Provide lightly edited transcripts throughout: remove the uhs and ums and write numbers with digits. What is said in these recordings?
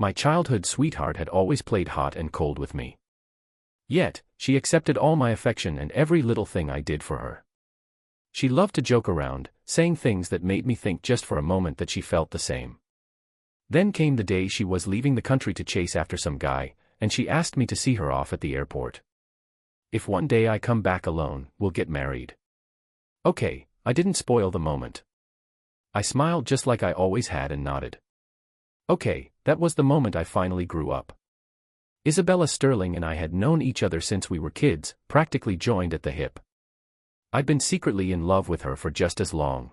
My childhood sweetheart had always played hot and cold with me. Yet, she accepted all my affection and every little thing I did for her. She loved to joke around, saying things that made me think just for a moment that she felt the same. Then came the day she was leaving the country to chase after some guy, and she asked me to see her off at the airport. If one day I come back alone, we'll get married. Okay, I didn't spoil the moment. I smiled just like I always had and nodded. Okay, that was the moment I finally grew up. Isabella Sterling and I had known each other since we were kids, practically joined at the hip. I'd been secretly in love with her for just as long.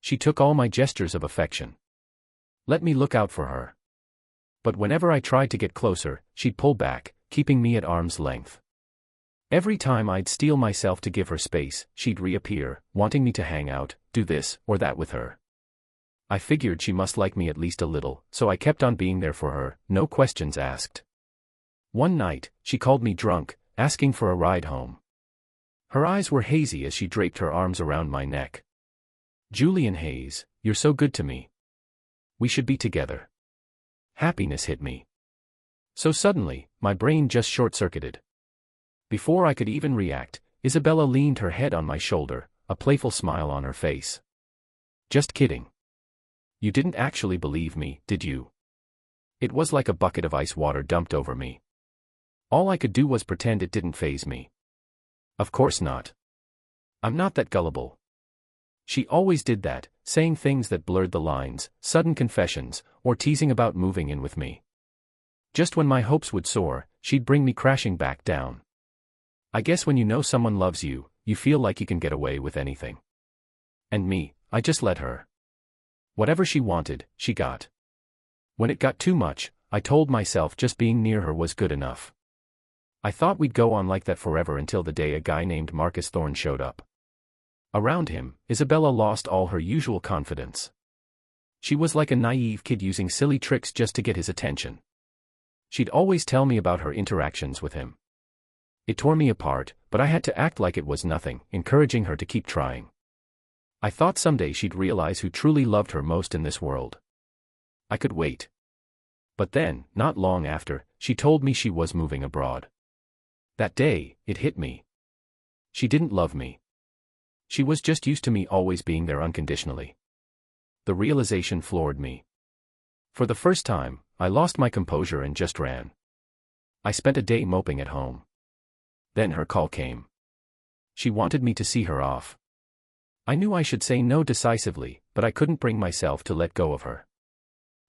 She took all my gestures of affection. Let me look out for her. But whenever I tried to get closer, she'd pull back, keeping me at arm's length. Every time I'd steel myself to give her space, she'd reappear, wanting me to hang out, do this or that with her. I figured she must like me at least a little, so I kept on being there for her, no questions asked. One night, she called me drunk, asking for a ride home. Her eyes were hazy as she draped her arms around my neck. Julian Hayes, you're so good to me. We should be together. Happiness hit me. So suddenly, my brain just short-circuited. Before I could even react, Isabella leaned her head on my shoulder, a playful smile on her face. Just kidding. You didn't actually believe me, did you? It was like a bucket of ice water dumped over me. All I could do was pretend it didn't faze me. Of course not. I'm not that gullible. She always did that, saying things that blurred the lines, sudden confessions, or teasing about moving in with me. Just when my hopes would soar, she'd bring me crashing back down. I guess when you know someone loves you, you feel like you can get away with anything. And me, I just let her. Whatever she wanted, she got. When it got too much, I told myself just being near her was good enough. I thought we'd go on like that forever until the day a guy named Marcus Thorne showed up. Around him, Isabella lost all her usual confidence. She was like a naive kid using silly tricks just to get his attention. She'd always tell me about her interactions with him. It tore me apart, but I had to act like it was nothing, encouraging her to keep trying. I thought someday she'd realize who truly loved her most in this world. I could wait. But then, not long after, she told me she was moving abroad. That day, it hit me. She didn't love me. She was just used to me always being there unconditionally. The realization floored me. For the first time, I lost my composure and just ran. I spent a day moping at home. Then her call came. She wanted me to see her off. I knew I should say no decisively, but I couldn't bring myself to let go of her.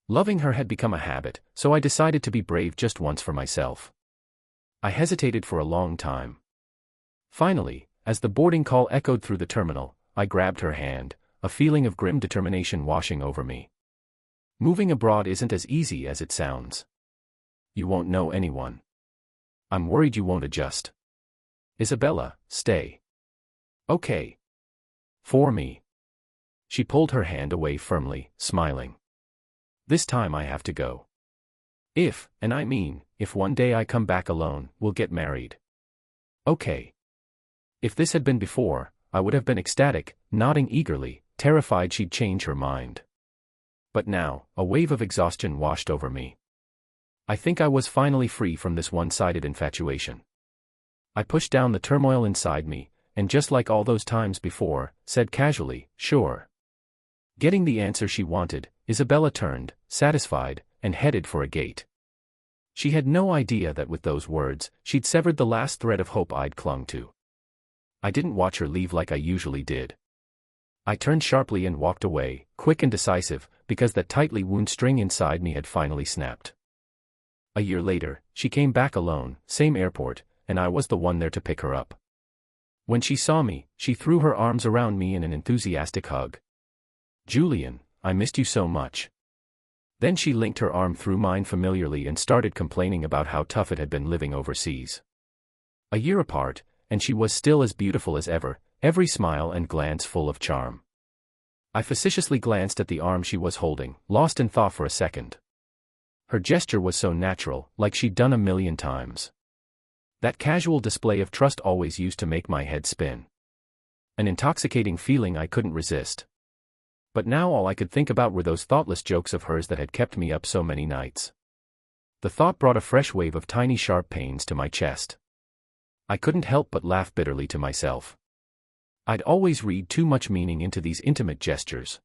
Loving her had become a habit, so I decided to be brave just once for myself. I hesitated for a long time. Finally, as the boarding call echoed through the terminal, I grabbed her hand, a feeling of grim determination washing over me. Moving abroad isn't as easy as it sounds. You won't know anyone. I'm worried you won't adjust. Isabella, stay. Okay. For me. She pulled her hand away firmly, smiling. This time I have to go. If, and I mean, if one day I come back alone, we'll get married. Okay. If this had been before, I would have been ecstatic, nodding eagerly, terrified she'd change her mind. But now, a wave of exhaustion washed over me. I think I was finally free from this one-sided infatuation. I pushed down the turmoil inside me, and just like all those times before, said casually, sure. Getting the answer she wanted, Isabella turned, satisfied, and headed for a gate. She had no idea that with those words, she'd severed the last thread of hope I'd clung to. I didn't watch her leave like I usually did. I turned sharply and walked away, quick and decisive, because that tightly wound string inside me had finally snapped. A year later, she came back alone, same airport, and I was the one there to pick her up. When she saw me, she threw her arms around me in an enthusiastic hug. Julian, I missed you so much. Then she linked her arm through mine familiarly and started complaining about how tough it had been living overseas. A year apart, and she was still as beautiful as ever, every smile and glance full of charm. I facetiously glanced at the arm she was holding, lost in thought for a second. Her gesture was so natural, like she'd done a million times. That casual display of trust always used to make my head spin. An intoxicating feeling I couldn't resist. But now all I could think about were those thoughtless jokes of hers that had kept me up so many nights. The thought brought a fresh wave of tiny sharp pains to my chest. I couldn't help but laugh bitterly to myself. I'd always read too much meaning into these intimate gestures.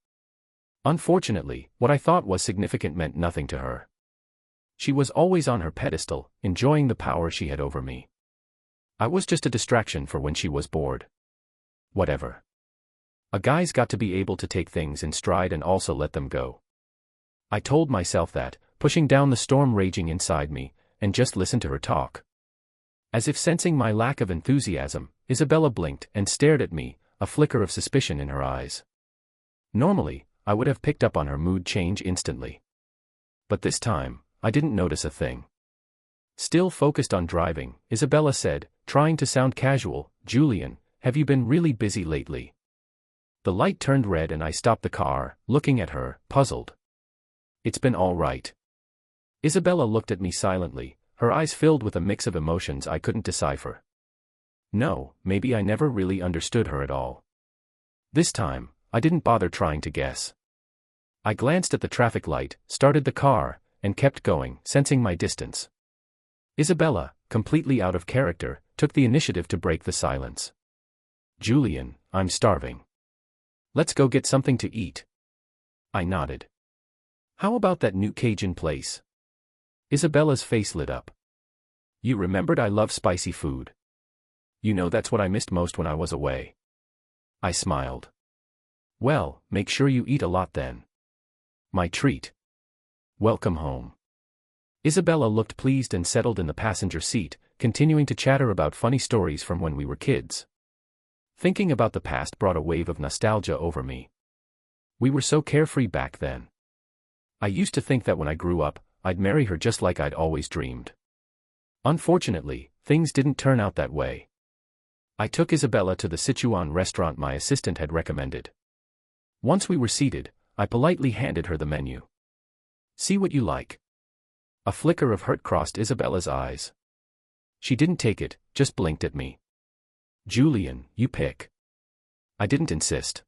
Unfortunately, what I thought was significant meant nothing to her. She was always on her pedestal, enjoying the power she had over me. I was just a distraction for when she was bored. Whatever. A guy's got to be able to take things in stride and also let them go. I told myself that, pushing down the storm raging inside me, and just listen to her talk. As if sensing my lack of enthusiasm, Isabella blinked and stared at me, a flicker of suspicion in her eyes. Normally, I would have picked up on her mood change instantly. But this time, I didn't notice a thing. Still focused on driving, Isabella said, trying to sound casual, "Julian, have you been really busy lately?" The light turned red and I stopped the car, looking at her, puzzled. "It's been all right." Isabella looked at me silently, her eyes filled with a mix of emotions I couldn't decipher. No, maybe I never really understood her at all. This time, I didn't bother trying to guess. I glanced at the traffic light, started the car, and kept going, sensing my distance. Isabella, completely out of character, took the initiative to break the silence. "Julian, I'm starving. Let's go get something to eat." I nodded. "How about that new Cajun place?" Isabella's face lit up. "You remembered I love spicy food. You know that's what I missed most when I was away." I smiled. "Well, make sure you eat a lot then." "My treat." "Welcome home." Isabella looked pleased and settled in the passenger seat, continuing to chatter about funny stories from when we were kids. Thinking about the past brought a wave of nostalgia over me. We were so carefree back then. I used to think that when I grew up, I'd marry her just like I'd always dreamed. Unfortunately, things didn't turn out that way. I took Isabella to the Sichuan restaurant my assistant had recommended. Once we were seated, I politely handed her the menu. "See what you like." A flicker of hurt crossed Isabella's eyes. She didn't take it, just blinked at me. "Julian, you pick." I didn't insist.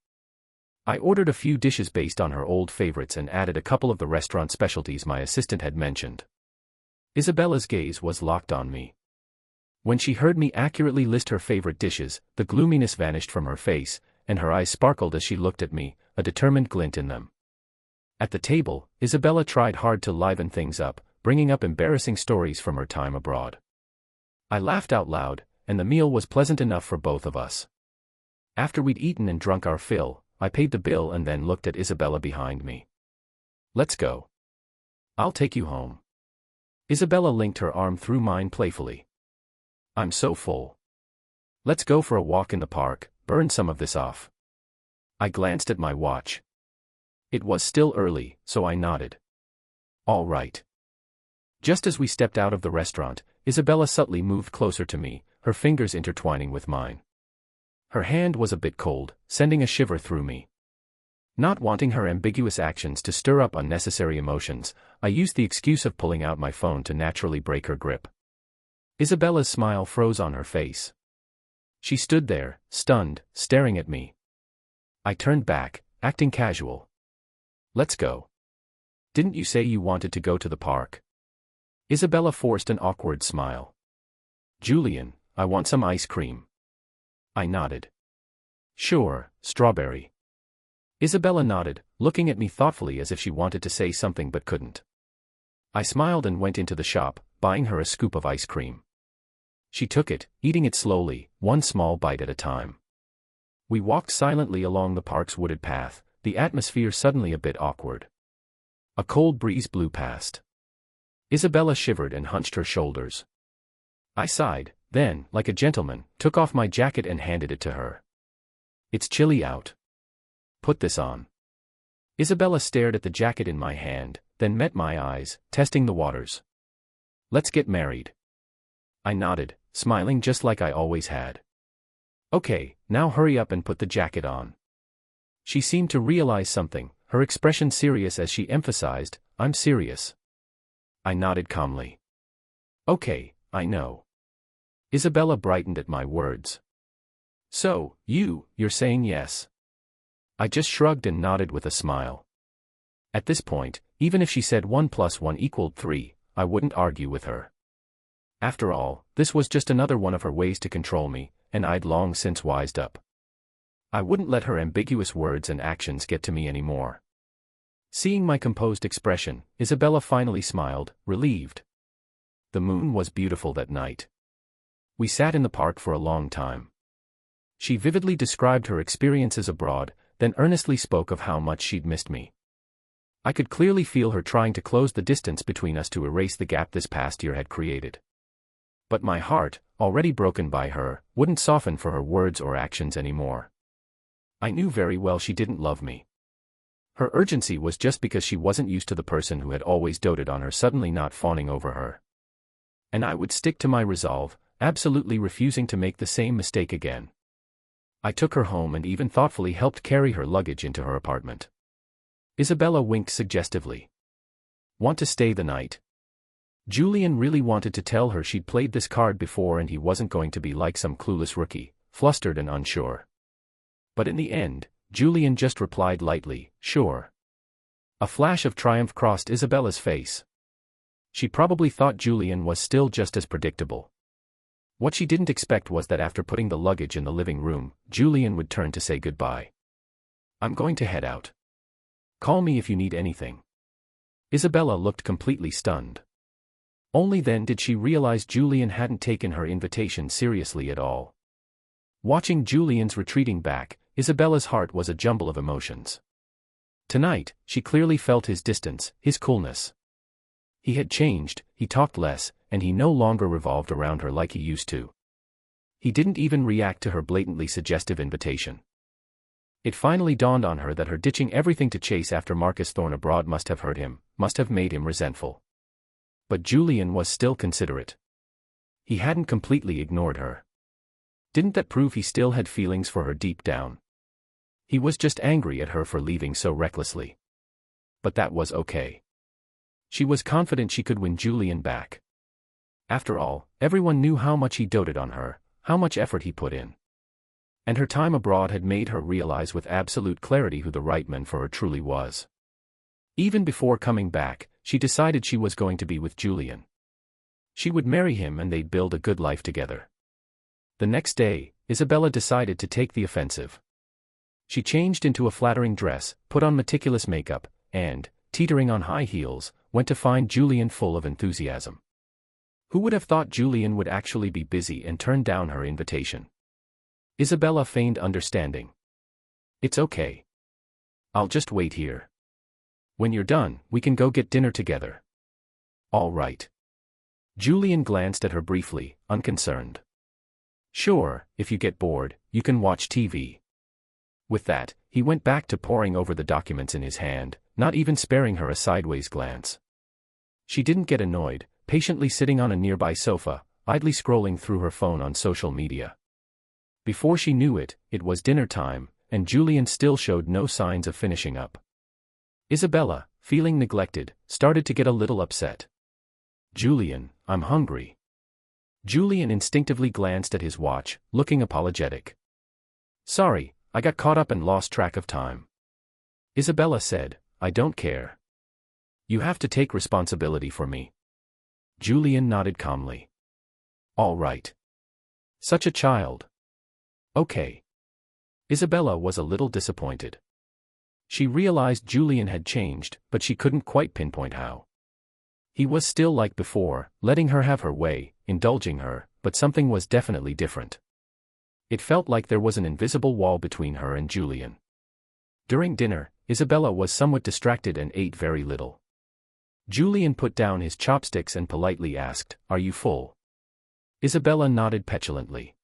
I ordered a few dishes based on her old favorites and added a couple of the restaurant specialties my assistant had mentioned. Isabella's gaze was locked on me. When she heard me accurately list her favorite dishes, the gloominess vanished from her face, and her eyes sparkled as she looked at me, a determined glint in them. At the table, Isabella tried hard to liven things up, bringing up embarrassing stories from her time abroad. I laughed out loud, and the meal was pleasant enough for both of us. After we'd eaten and drunk our fill, I paid the bill and then looked at Isabella behind me. "Let's go. I'll take you home." Isabella linked her arm through mine playfully. "I'm so full. Let's go for a walk in the park, burn some of this off." I glanced at my watch. It was still early, so I nodded. "All right." Just as we stepped out of the restaurant, Isabella subtly moved closer to me, her fingers intertwining with mine. Her hand was a bit cold, sending a shiver through me. Not wanting her ambiguous actions to stir up unnecessary emotions, I used the excuse of pulling out my phone to naturally break her grip. Isabella's smile froze on her face. She stood there, stunned, staring at me. I turned back, acting casual. "Let's go. Didn't you say you wanted to go to the park?" Isabella forced an awkward smile. "Julian, I want some ice cream." I nodded. "Sure, strawberry." Isabella nodded, looking at me thoughtfully as if she wanted to say something but couldn't. I smiled and went into the shop, buying her a scoop of ice cream. She took it, eating it slowly, one small bite at a time. We walked silently along the park's wooded path, the atmosphere suddenly a bit awkward. A cold breeze blew past. Isabella shivered and hunched her shoulders. I sighed, then, like a gentleman, took off my jacket and handed it to her. "It's chilly out. Put this on." Isabella stared at the jacket in my hand, then met my eyes, testing the waters. "Let's get married." I nodded, smiling just like I always had. "Okay, now hurry up and put the jacket on." She seemed to realize something, her expression serious as she emphasized, "I'm serious." I nodded calmly. "Okay, I know." Isabella brightened at my words. "So, you're saying yes?" I just shrugged and nodded with a smile. At this point, even if she said 1 + 1 = 3, I wouldn't argue with her. After all, this was just another one of her ways to control me, and I'd long since wised up. I wouldn't let her ambiguous words and actions get to me anymore. Seeing my composed expression, Isabella finally smiled, relieved. The moon was beautiful that night. We sat in the park for a long time. She vividly described her experiences abroad, then earnestly spoke of how much she'd missed me. I could clearly feel her trying to close the distance between us to erase the gap this past year had created. But my heart, already broken by her, wouldn't soften for her words or actions anymore. I knew very well she didn't love me. Her urgency was just because she wasn't used to the person who had always doted on her suddenly not fawning over her. And I would stick to my resolve, absolutely refusing to make the same mistake again. I took her home and even thoughtfully helped carry her luggage into her apartment. Isabella winked suggestively. Want to stay the night? Julian really wanted to tell her she'd played this card before and he wasn't going to be like some clueless rookie, flustered and unsure. But in the end, Julian just replied lightly, sure. A flash of triumph crossed Isabella's face. She probably thought Julian was still just as predictable. What she didn't expect was that after putting the luggage in the living room, Julian would turn to say goodbye. I'm going to head out. Call me if you need anything. Isabella looked completely stunned. Only then did she realize Julian hadn't taken her invitation seriously at all. Watching Julian's retreating back, Isabella's heart was a jumble of emotions. Tonight, she clearly felt his distance, his coolness. He had changed, he talked less, and he no longer revolved around her like he used to. He didn't even react to her blatantly suggestive invitation. It finally dawned on her that her ditching everything to chase after Marcus Thorne abroad must have hurt him, must have made him resentful. But Julian was still considerate. He hadn't completely ignored her. Didn't that prove he still had feelings for her deep down? He was just angry at her for leaving so recklessly. But that was okay. She was confident she could win Julian back. After all, everyone knew how much he doted on her, how much effort he put in. And her time abroad had made her realize with absolute clarity who the right man for her truly was. Even before coming back, she decided she was going to be with Julian. She would marry him and they'd build a good life together. The next day, Isabella decided to take the offensive. She changed into a flattering dress, put on meticulous makeup, and, teetering on high heels, went to find Julian full of enthusiasm. Who would have thought Julian would actually be busy and turn down her invitation? Isabella feigned understanding. It's okay. I'll just wait here. When you're done, we can go get dinner together. All right. Julian glanced at her briefly, unconcerned. Sure, if you get bored, you can watch TV. With that, he went back to poring over the documents in his hand, not even sparing her a sideways glance. She didn't get annoyed, patiently sitting on a nearby sofa, idly scrolling through her phone on social media. Before she knew it, it was dinner time, and Julian still showed no signs of finishing up. Isabella, feeling neglected, started to get a little upset. Julian, I'm hungry. Julian instinctively glanced at his watch, looking apologetic. Sorry, I got caught up and lost track of time. Isabella said, I don't care. You have to take responsibility for me. Julian nodded calmly. All right. Such a child. Okay. Isabella was a little disappointed. She realized Julian had changed, but she couldn't quite pinpoint how. He was still like before, letting her have her way, indulging her, but something was definitely different. It felt like there was an invisible wall between her and Julian. During dinner, Isabella was somewhat distracted and ate very little. Julian put down his chopsticks and politely asked, Are you full? Isabella nodded petulantly.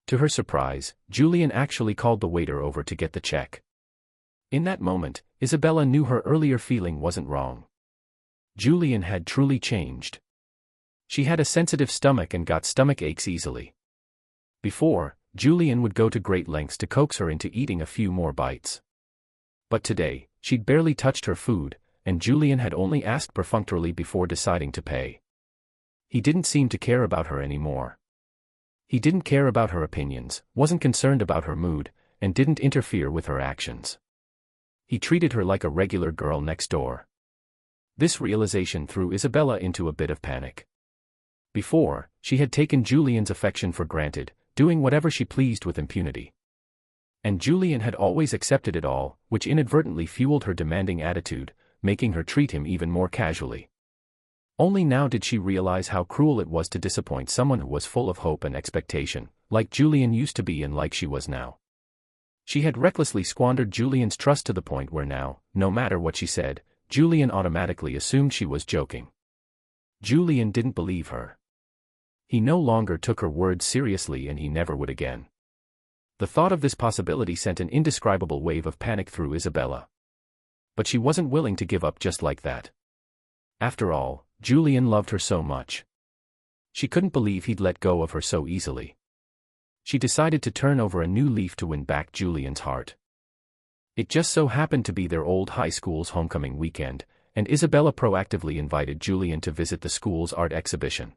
To her surprise, Julian actually called the waiter over to get the check. In that moment, Isabella knew her earlier feeling wasn't wrong. Julian had truly changed. She had a sensitive stomach and got stomach aches easily. Before, Julian would go to great lengths to coax her into eating a few more bites. But today, she'd barely touched her food, and Julian had only asked perfunctorily before deciding to pay. He didn't seem to care about her anymore. He didn't care about her opinions, wasn't concerned about her mood, and didn't interfere with her actions. He treated her like a regular girl next door. This realization threw Isabella into a bit of panic. Before, she had taken Julian's affection for granted, doing whatever she pleased with impunity. And Julian had always accepted it all, which inadvertently fueled her demanding attitude, making her treat him even more casually. Only now did she realize how cruel it was to disappoint someone who was full of hope and expectation, like Julian used to be and like she was now. She had recklessly squandered Julian's trust to the point where now, no matter what she said, Julian automatically assumed she was joking. Julian didn't believe her. He no longer took her words seriously, and he never would again. The thought of this possibility sent an indescribable wave of panic through Isabella. But she wasn't willing to give up just like that. After all, Julian loved her so much. She couldn't believe he'd let go of her so easily. She decided to turn over a new leaf to win back Julian's heart. It just so happened to be their old high school's homecoming weekend, and Isabella proactively invited Julian to visit the school's art exhibition.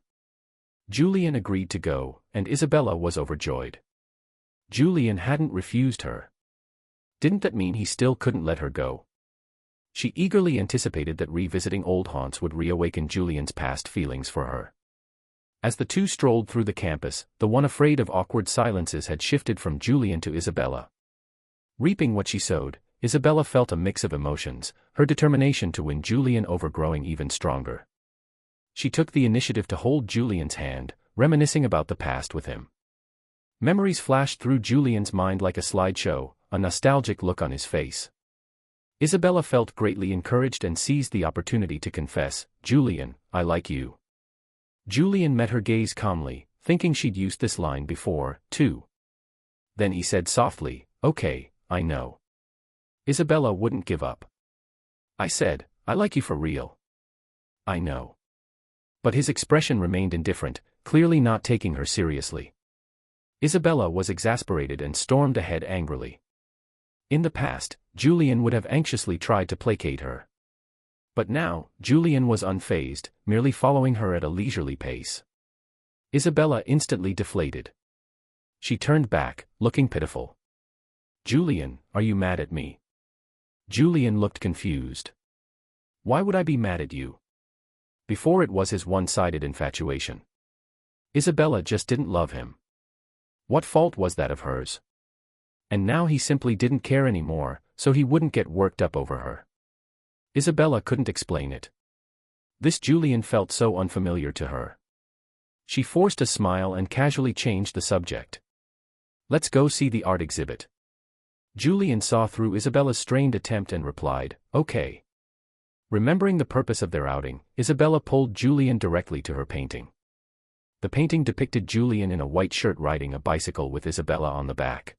Julian agreed to go, and Isabella was overjoyed. Julian hadn't refused her. Didn't that mean he still couldn't let her go? She eagerly anticipated that revisiting old haunts would reawaken Julian's past feelings for her. As the two strolled through the campus, the one afraid of awkward silences had shifted from Julian to Isabella. Reaping what she sowed, Isabella felt a mix of emotions, her determination to win Julian over growing even stronger. She took the initiative to hold Julian's hand, reminiscing about the past with him. Memories flashed through Julian's mind like a slideshow, a nostalgic look on his face. Isabella felt greatly encouraged and seized the opportunity to confess, "Julian, I like you." Julian met her gaze calmly, thinking she'd used this line before, too. Then he said softly, "Okay, I know." Isabella wouldn't give up. "I said, I like you for real." "I know." But his expression remained indifferent, clearly not taking her seriously. Isabella was exasperated and stormed ahead angrily. In the past, Julian would have anxiously tried to placate her. But now, Julian was unfazed, merely following her at a leisurely pace. Isabella instantly deflated. She turned back, looking pitiful. "Julian, are you mad at me?" Julian looked confused. "Why would I be mad at you?" Before it was his one-sided infatuation. Isabella just didn't love him. What fault was that of hers? And now he simply didn't care anymore, so he wouldn't get worked up over her. Isabella couldn't explain it. This Julian felt so unfamiliar to her. She forced a smile and casually changed the subject. "Let's go see the art exhibit." Julian saw through Isabella's strained attempt and replied, "Okay." Remembering the purpose of their outing, Isabella pulled Julian directly to her painting. The painting depicted Julian in a white shirt riding a bicycle with Isabella on the back.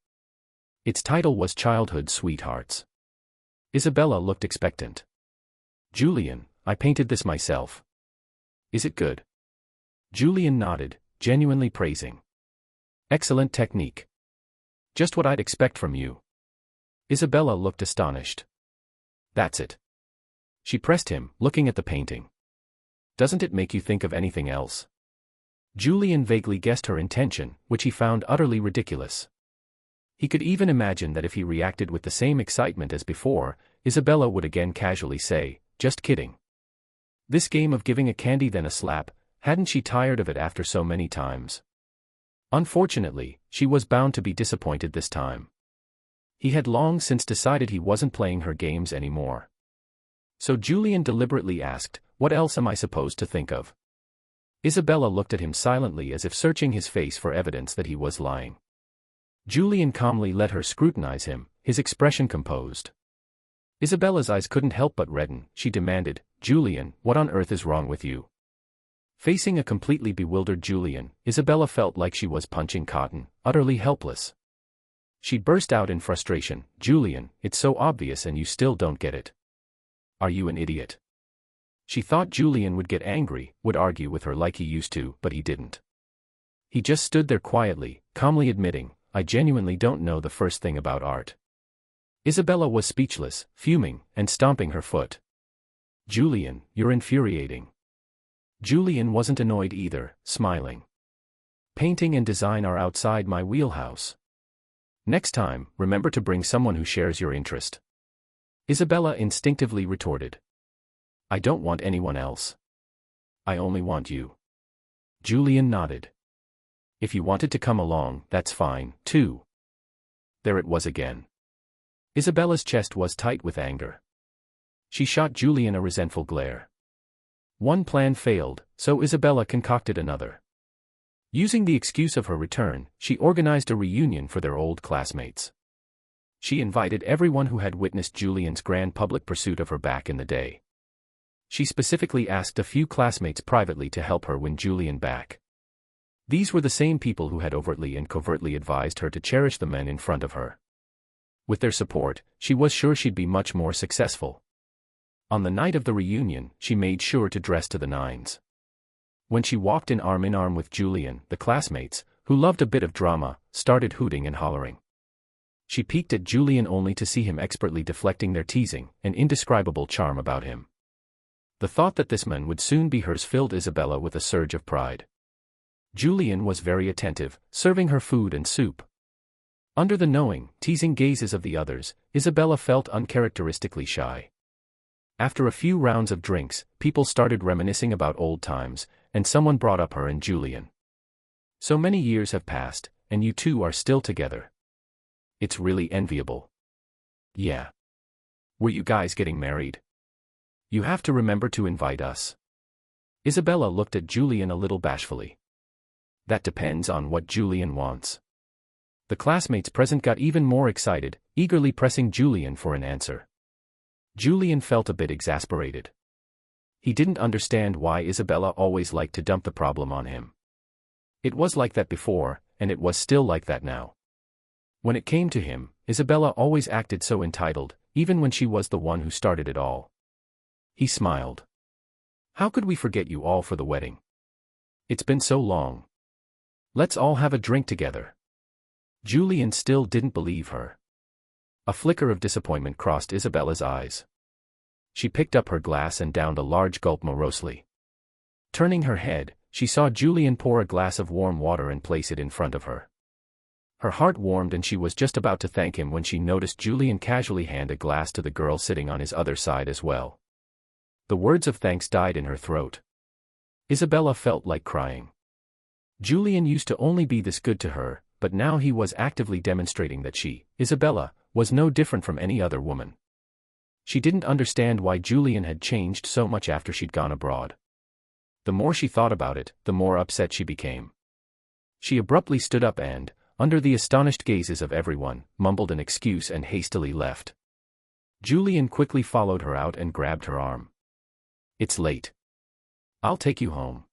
Its title was Childhood Sweethearts. Isabella looked expectant. "Julian, I painted this myself. Is it good?" Julian nodded, genuinely praising. "Excellent technique. Just what I'd expect from you." Isabella looked astonished. "That's it." She pressed him, looking at the painting. "Doesn't it make you think of anything else?" Julian vaguely guessed her intention, which he found utterly ridiculous. He could even imagine that if he reacted with the same excitement as before, Isabella would again casually say, "Just kidding." This game of giving a candy then a slap, hadn't she tired of it after so many times? Unfortunately, she was bound to be disappointed this time. He had long since decided he wasn't playing her games anymore. So Julian deliberately asked, "What else am I supposed to think of?" Isabella looked at him silently as if searching his face for evidence that he was lying. Julian calmly let her scrutinize him, his expression composed. Isabella's eyes couldn't help but redden. She demanded, "Julian, what on earth is wrong with you?" Facing a completely bewildered Julian, Isabella felt like she was punching cotton, utterly helpless. She burst out in frustration, "Julian, it's so obvious and you still don't get it. Are you an idiot?" She thought Julian would get angry, would argue with her like he used to, but he didn't. He just stood there quietly, calmly admitting, "I genuinely don't know the first thing about art." Isabella was speechless, fuming, and stomping her foot. "Julian, you're infuriating." Julian wasn't annoyed either, smiling. "Painting and design are outside my wheelhouse. Next time, remember to bring someone who shares your interest." Isabella instinctively retorted. I don't want anyone else. I only want you. Julian nodded. If you wanted to come along, that's fine, too. There it was again. Isabella's chest was tight with anger. She shot Julian a resentful glare. One plan failed, so Isabella concocted another. Using the excuse of her return, she organized a reunion for their old classmates. She invited everyone who had witnessed Julian's grand public pursuit of her back in the day. She specifically asked a few classmates privately to help her win Julian back. These were the same people who had overtly and covertly advised her to cherish the men in front of her. With their support, she was sure she'd be much more successful. On the night of the reunion, she made sure to dress to the nines. When she walked in arm with Julian, the classmates, who loved a bit of drama, started hooting and hollering. She peeked at Julian only to see him expertly deflecting their teasing, an indescribable charm about him. The thought that this man would soon be hers filled Isabella with a surge of pride. Julian was very attentive, serving her food and soup. Under the knowing, teasing gazes of the others, Isabella felt uncharacteristically shy. After a few rounds of drinks, people started reminiscing about old times, and someone brought up her and Julian. So many years have passed, and you two are still together. It's really enviable. Yeah. Were you guys getting married? You have to remember to invite us. Isabella looked at Julian a little bashfully. That depends on what Julian wants. The classmates present got even more excited, eagerly pressing Julian for an answer. Julian felt a bit exasperated. He didn't understand why Isabella always liked to dump the problem on him. It was like that before, and it was still like that now. When it came to him, Isabella always acted so entitled, even when she was the one who started it all. He smiled. How could we forget you all for the wedding? It's been so long. Let's all have a drink together. Julian still didn't believe her. A flicker of disappointment crossed Isabella's eyes. She picked up her glass and downed a large gulp morosely. Turning her head, she saw Julian pour a glass of warm water and place it in front of her. Her heart warmed and she was just about to thank him when she noticed Julian casually hand a glass to the girl sitting on his other side as well. The words of thanks died in her throat. Isabella felt like crying. Julian used to only be this good to her, but now he was actively demonstrating that she, Isabella, was no different from any other woman. She didn't understand why Julian had changed so much after she'd gone abroad. The more she thought about it, the more upset she became. She abruptly stood up and, under the astonished gazes of everyone, mumbled an excuse and hastily left. Julian quickly followed her out and grabbed her arm. It's late. I'll take you home.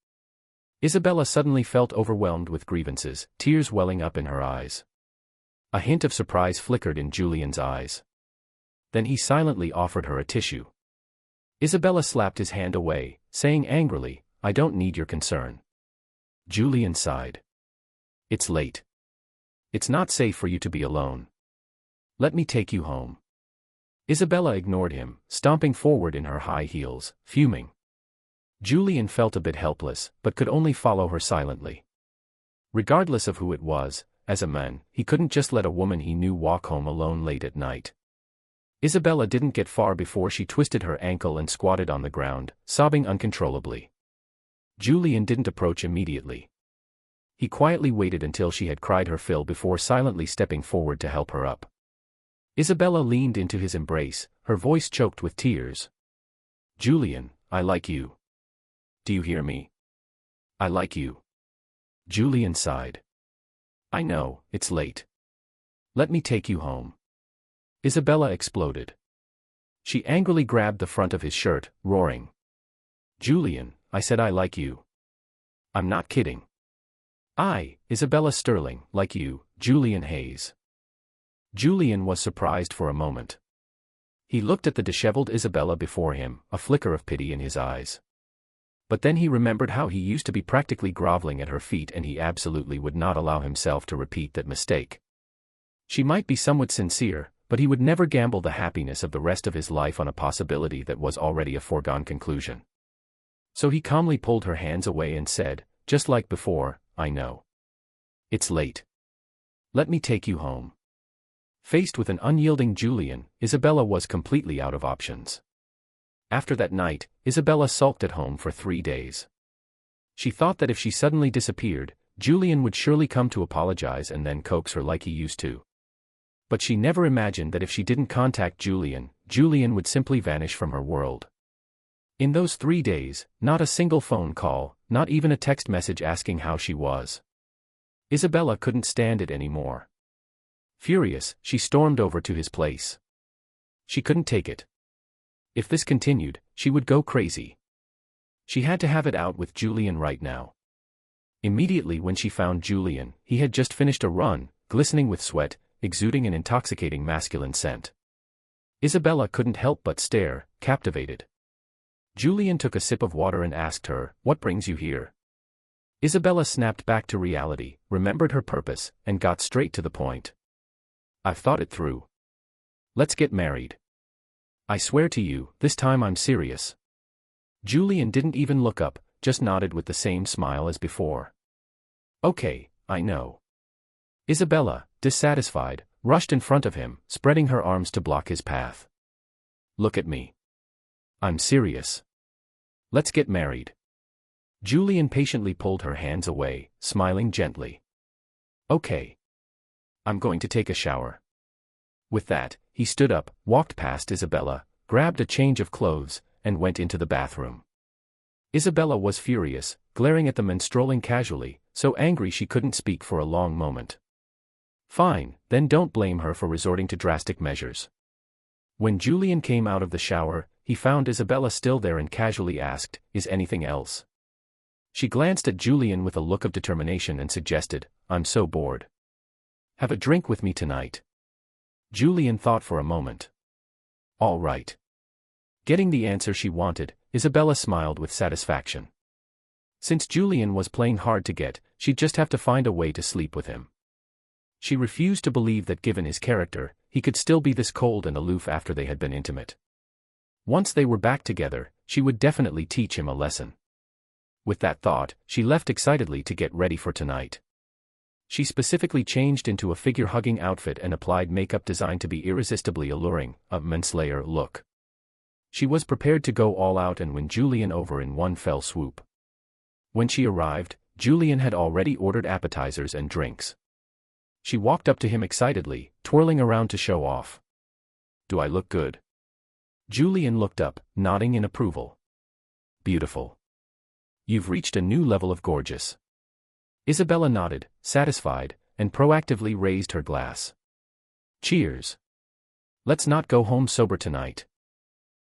Isabella suddenly felt overwhelmed with grievances, tears welling up in her eyes. A hint of surprise flickered in Julian's eyes. Then he silently offered her a tissue. Isabella slapped his hand away, saying angrily, I don't need your concern. Julian sighed. It's late. It's not safe for you to be alone. Let me take you home. Isabella ignored him, stomping forward in her high heels, fuming. Julian felt a bit helpless, but could only follow her silently. Regardless of who it was, as a man, he couldn't just let a woman he knew walk home alone late at night. Isabella didn't get far before she twisted her ankle and squatted on the ground, sobbing uncontrollably. Julian didn't approach immediately. He quietly waited until she had cried her fill before silently stepping forward to help her up. Isabella leaned into his embrace, her voice choked with tears. Julian, I like you. Do you hear me? I like you. Julian sighed. I know, it's late. Let me take you home. Isabella exploded. She angrily grabbed the front of his shirt, roaring. Julian, I said I like you. I'm not kidding. I, Isabella Sterling, like you, Julian Hayes. Julian was surprised for a moment. He looked at the disheveled Isabella before him, a flicker of pity in his eyes. But then he remembered how he used to be practically groveling at her feet and he absolutely would not allow himself to repeat that mistake. She might be somewhat sincere, but he would never gamble the happiness of the rest of his life on a possibility that was already a foregone conclusion. So he calmly pulled her hands away and said, just like before, I know. It's late. Let me take you home. Faced with an unyielding Julian, Isabella was completely out of options. After that night, Isabella sulked at home for 3 days. She thought that if she suddenly disappeared, Julian would surely come to apologize and then coax her like he used to. But she never imagined that if she didn't contact Julian, Julian would simply vanish from her world. In those 3 days, not a single phone call, not even a text message asking how she was. Isabella couldn't stand it anymore. Furious, she stormed over to his place. She couldn't take it. If this continued, she would go crazy. She had to have it out with Julian right now. Immediately when she found Julian, he had just finished a run, glistening with sweat, exuding an intoxicating masculine scent. Isabella couldn't help but stare, captivated. Julian took a sip of water and asked her, "What brings you here?" Isabella snapped back to reality, remembered her purpose, and got straight to the point. "I've thought it through. Let's get married. I swear to you, this time I'm serious." Julian didn't even look up, just nodded with the same smile as before. "Okay, I know." Isabella, dissatisfied, rushed in front of him, spreading her arms to block his path. "Look at me. I'm serious. Let's get married." Julian patiently pulled her hands away, smiling gently. "Okay. I'm going to take a shower." With that, he stood up, walked past Isabella, grabbed a change of clothes, and went into the bathroom. Isabella was furious, glaring at the men strolling casually, so angry she couldn't speak for a long moment. Fine, then don't blame her for resorting to drastic measures. When Julian came out of the shower, he found Isabella still there and casually asked, "Is anything else?" She glanced at Julian with a look of determination and suggested, "I'm so bored. Have a drink with me tonight." Julian thought for a moment. All right. Getting the answer she wanted, Isabella smiled with satisfaction. Since Julian was playing hard to get, she'd just have to find a way to sleep with him. She refused to believe that given his character, he could still be this cold and aloof after they had been intimate. Once they were back together, she would definitely teach him a lesson. With that thought, she left excitedly to get ready for tonight. She specifically changed into a figure-hugging outfit and applied makeup designed to be irresistibly alluring, a manslayer look. She was prepared to go all out and win Julian over in one fell swoop. When she arrived, Julian had already ordered appetizers and drinks. She walked up to him excitedly, twirling around to show off. "Do I look good?" Julian looked up, nodding in approval. "Beautiful. You've reached a new level of gorgeous." Isabella nodded, satisfied, and proactively raised her glass. "Cheers. Let's not go home sober tonight."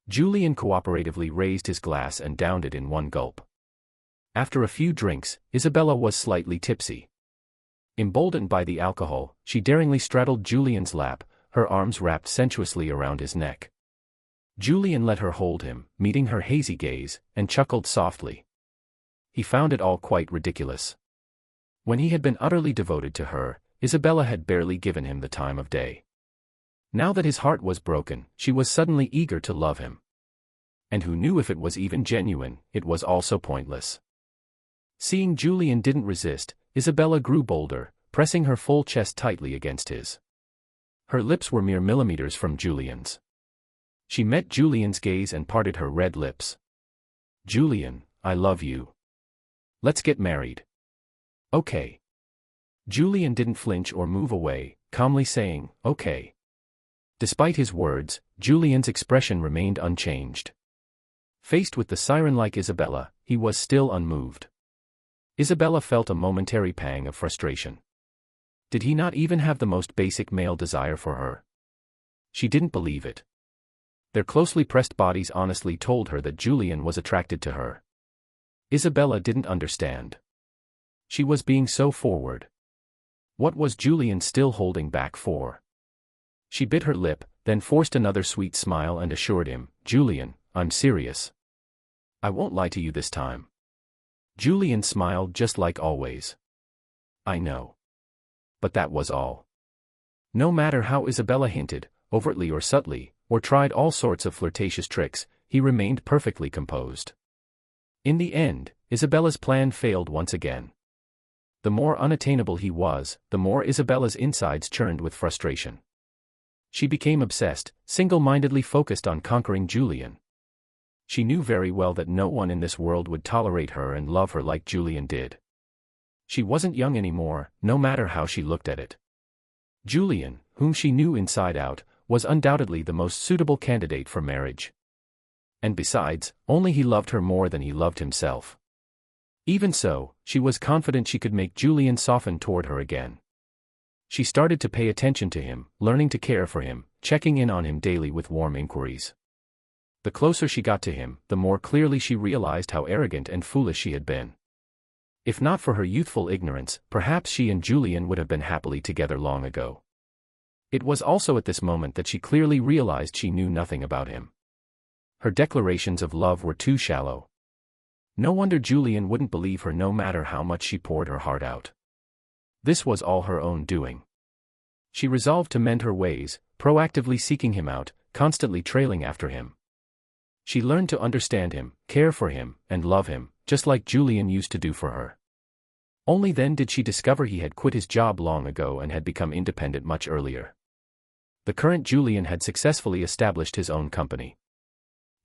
Julian cooperatively raised his glass and downed it in one gulp. After a few drinks, Isabella was slightly tipsy. Emboldened by the alcohol, she daringly straddled Julian's lap, her arms wrapped sensuously around his neck. Julian let her hold him, meeting her hazy gaze, and chuckled softly. He found it all quite ridiculous. When he had been utterly devoted to her, Isabella had barely given him the time of day. Now that his heart was broken, she was suddenly eager to love him. And who knew if it was even genuine, it was also pointless. Seeing Julian didn't resist, Isabella grew bolder, pressing her full chest tightly against his. Her lips were mere millimeters from Julian's. She met Julian's gaze and parted her red lips. "Julian, I love you. Let's get married." "Okay." Julian didn't flinch or move away, calmly saying, "Okay." Despite his words, Julian's expression remained unchanged. Faced with the siren-like Isabella, he was still unmoved. Isabella felt a momentary pang of frustration. Did he not even have the most basic male desire for her? She didn't believe it. Their closely pressed bodies honestly told her that Julian was attracted to her. Isabella didn't understand. She was being so forward. What was Julian still holding back for? She bit her lip, then forced another sweet smile and assured him, "Julian, I'm serious. I won't lie to you this time." Julian smiled just like always. "I know." But that was all. No matter how Isabella hinted, overtly or subtly, or tried all sorts of flirtatious tricks, he remained perfectly composed. In the end, Isabella's plan failed once again. The more unattainable he was, the more Isabella's insides churned with frustration. She became obsessed, single-mindedly focused on conquering Julian. She knew very well that no one in this world would tolerate her and love her like Julian did. She wasn't young anymore, no matter how she looked at it. Julian, whom she knew inside out, was undoubtedly the most suitable candidate for marriage. And besides, only he loved her more than he loved himself. Even so, she was confident she could make Julian soften toward her again. She started to pay attention to him, learning to care for him, checking in on him daily with warm inquiries. The closer she got to him, the more clearly she realized how arrogant and foolish she had been. If not for her youthful ignorance, perhaps she and Julian would have been happily together long ago. It was also at this moment that she clearly realized she knew nothing about him. Her declarations of love were too shallow. No wonder Julian wouldn't believe her no matter how much she poured her heart out. This was all her own doing. She resolved to mend her ways, proactively seeking him out, constantly trailing after him. She learned to understand him, care for him, and love him, just like Julian used to do for her. Only then did she discover he had quit his job long ago and had become independent much earlier. The current Julian had successfully established his own company.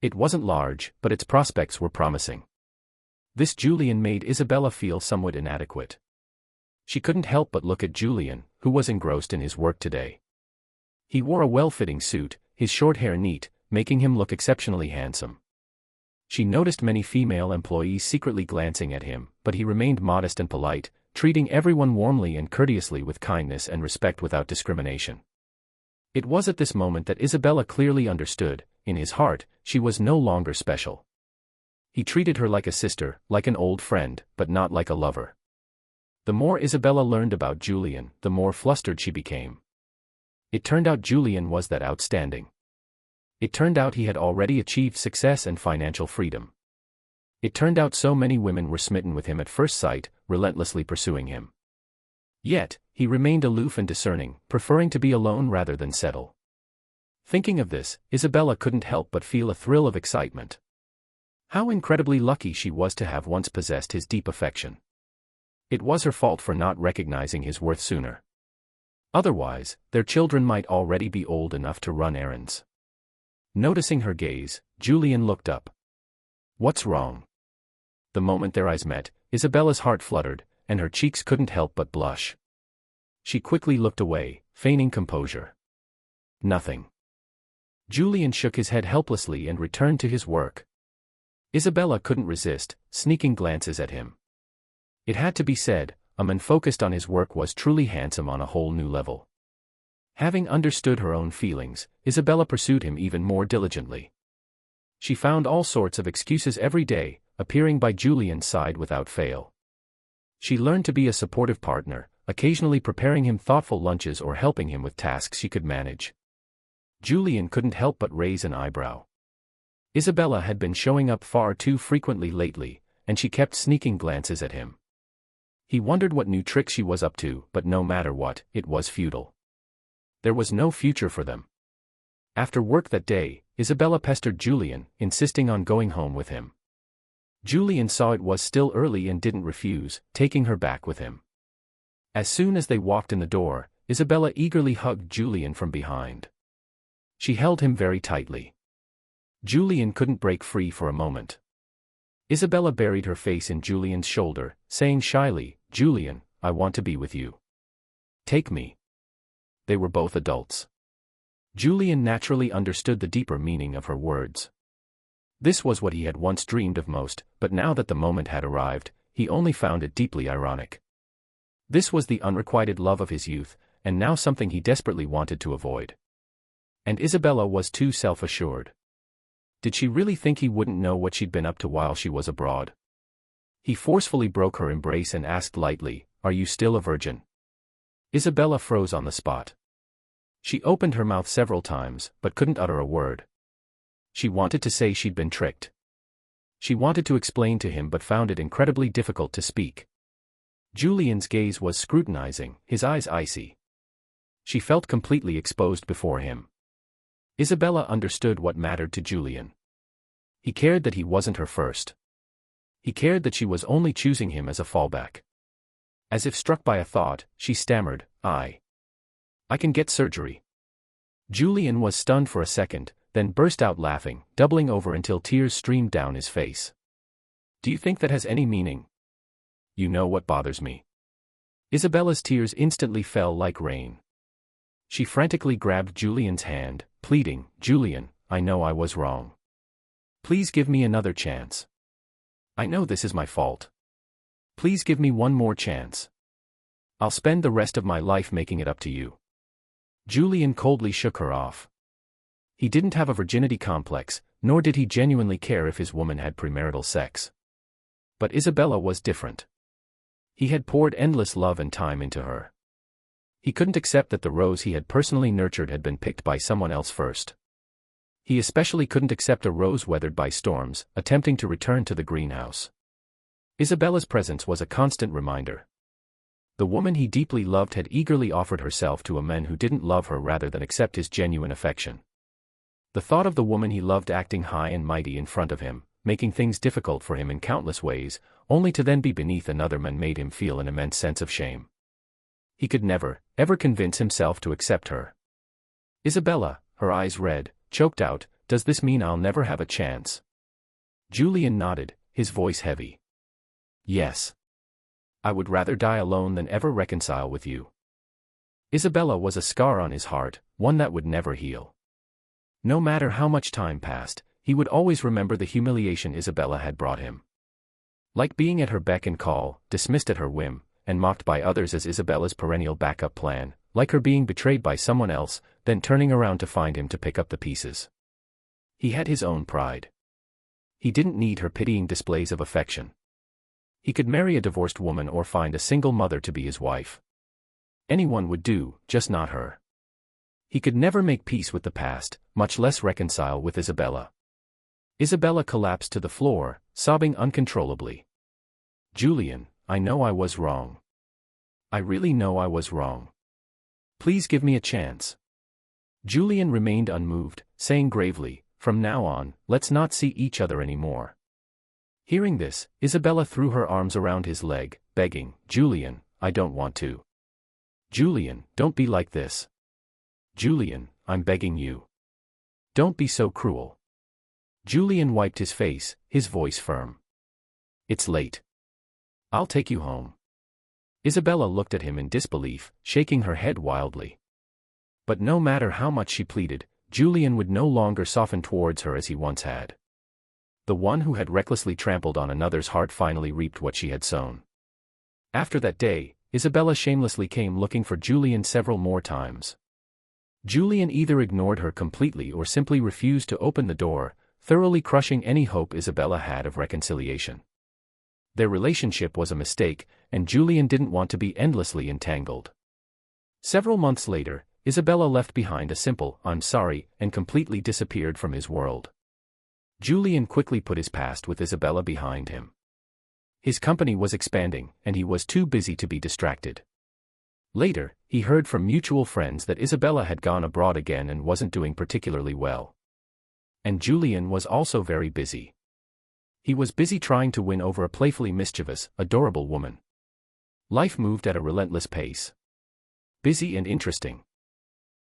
It wasn't large, but its prospects were promising. This Julian made Isabella feel somewhat inadequate. She couldn't help but look at Julian, who was engrossed in his work today. He wore a well-fitting suit, his short hair neat, making him look exceptionally handsome. She noticed many female employees secretly glancing at him, but he remained modest and polite, treating everyone warmly and courteously with kindness and respect without discrimination. It was at this moment that Isabella clearly understood, in his heart, she was no longer special. He treated her like a sister, like an old friend, but not like a lover. The more Isabella learned about Julian, the more flustered she became. It turned out Julian was that outstanding. It turned out he had already achieved success and financial freedom. It turned out so many women were smitten with him at first sight, relentlessly pursuing him. Yet, he remained aloof and discerning, preferring to be alone rather than settle. Thinking of this, Isabella couldn't help but feel a thrill of excitement. How incredibly lucky she was to have once possessed his deep affection. It was her fault for not recognizing his worth sooner. Otherwise, their children might already be old enough to run errands. Noticing her gaze, Julian looked up. "What's wrong?" The moment their eyes met, Isabella's heart fluttered, and her cheeks couldn't help but blush. She quickly looked away, feigning composure. "Nothing." Julian shook his head helplessly and returned to his work. Isabella couldn't resist, sneaking glances at him. It had to be said, a man focused on his work was truly handsome on a whole new level. Having understood her own feelings, Isabella pursued him even more diligently. She found all sorts of excuses every day, appearing by Julian's side without fail. She learned to be a supportive partner, occasionally preparing him thoughtful lunches or helping him with tasks she could manage. Julian couldn't help but raise an eyebrow. Isabella had been showing up far too frequently lately, and she kept sneaking glances at him. He wondered what new trick she was up to, but no matter what, it was futile. There was no future for them. After work that day, Isabella pestered Julian, insisting on going home with him. Julian saw it was still early and didn't refuse, taking her back with him. As soon as they walked in the door, Isabella eagerly hugged Julian from behind. She held him very tightly. Julian couldn't break free for a moment. Isabella buried her face in Julian's shoulder, saying shyly, "Julian, I want to be with you. Take me." They were both adults. Julian naturally understood the deeper meaning of her words. This was what he had once dreamed of most, but now that the moment had arrived, he only found it deeply ironic. This was the unrequited love of his youth, and now something he desperately wanted to avoid. And Isabella was too self-assured. Did she really think he wouldn't know what she'd been up to while she was abroad? He forcefully broke her embrace and asked lightly, "Are you still a virgin?" Isabella froze on the spot. She opened her mouth several times, but couldn't utter a word. She wanted to say she'd been tricked. She wanted to explain to him but found it incredibly difficult to speak. Julian's gaze was scrutinizing, his eyes icy. She felt completely exposed before him. Isabella understood what mattered to Julian. He cared that he wasn't her first. He cared that she was only choosing him as a fallback. As if struck by a thought, she stammered, I can get surgery." Julian was stunned for a second, then burst out laughing, doubling over until tears streamed down his face. Do you think that has any meaning? You know what bothers me. Isabella's tears instantly fell like rain. She frantically grabbed Julian's hand, pleading, Julian, I know I was wrong. Please give me another chance. I know this is my fault. Please give me one more chance. I'll spend the rest of my life making it up to you. Julian coldly shook her off. He didn't have a virginity complex, nor did he genuinely care if his woman had premarital sex. But Isabella was different. He had poured endless love and time into her. He couldn't accept that the rose he had personally nurtured had been picked by someone else first. He especially couldn't accept a rose weathered by storms, attempting to return to the greenhouse. Isabella's presence was a constant reminder. The woman he deeply loved had eagerly offered herself to a man who didn't love her rather than accept his genuine affection. The thought of the woman he loved acting high and mighty in front of him, making things difficult for him in countless ways, only to then be beneath another man made him feel an immense sense of shame. He could never, ever convince himself to accept her. Isabella, her eyes red, choked out, does this mean I'll never have a chance? Julian nodded, his voice heavy. Yes. I would rather die alone than ever reconcile with you. Isabella was a scar on his heart, one that would never heal. No matter how much time passed, he would always remember the humiliation Isabella had brought him. Like being at her beck and call, dismissed at her whim, and mocked by others as Isabella's perennial backup plan, like her being betrayed by someone else, then turning around to find him to pick up the pieces. He had his own pride. He didn't need her pitying displays of affection. He could marry a divorced woman or find a single mother to be his wife. Anyone would do, just not her. He could never make peace with the past, much less reconcile with Isabella. Isabella collapsed to the floor, sobbing uncontrollably. Julian, I know I was wrong. I really know I was wrong. Please give me a chance. Julian remained unmoved, saying gravely, from now on, let's not see each other anymore. Hearing this, Isabella threw her arms around his leg, begging, Julian, I don't want to. Julian, don't be like this. Julian, I'm begging you. Don't be so cruel. Julian wiped his face, his voice firm. It's late. I'll take you home. Isabella looked at him in disbelief, shaking her head wildly. But no matter how much she pleaded, Julian would no longer soften towards her as he once had. The one who had recklessly trampled on another's heart finally reaped what she had sown. After that day, Isabella shamelessly came looking for Julian several more times. Julian either ignored her completely or simply refused to open the door, thoroughly crushing any hope Isabella had of reconciliation. Their relationship was a mistake, and Julian didn't want to be endlessly entangled. Several months later, Isabella left behind a simple, I'm sorry, and completely disappeared from his world. Julian quickly put his past with Isabella behind him. His company was expanding, and he was too busy to be distracted. Later, he heard from mutual friends that Isabella had gone abroad again and wasn't doing particularly well. And Julian was also very busy. He was busy trying to win over a playfully mischievous, adorable woman. Life moved at a relentless pace. Busy and interesting.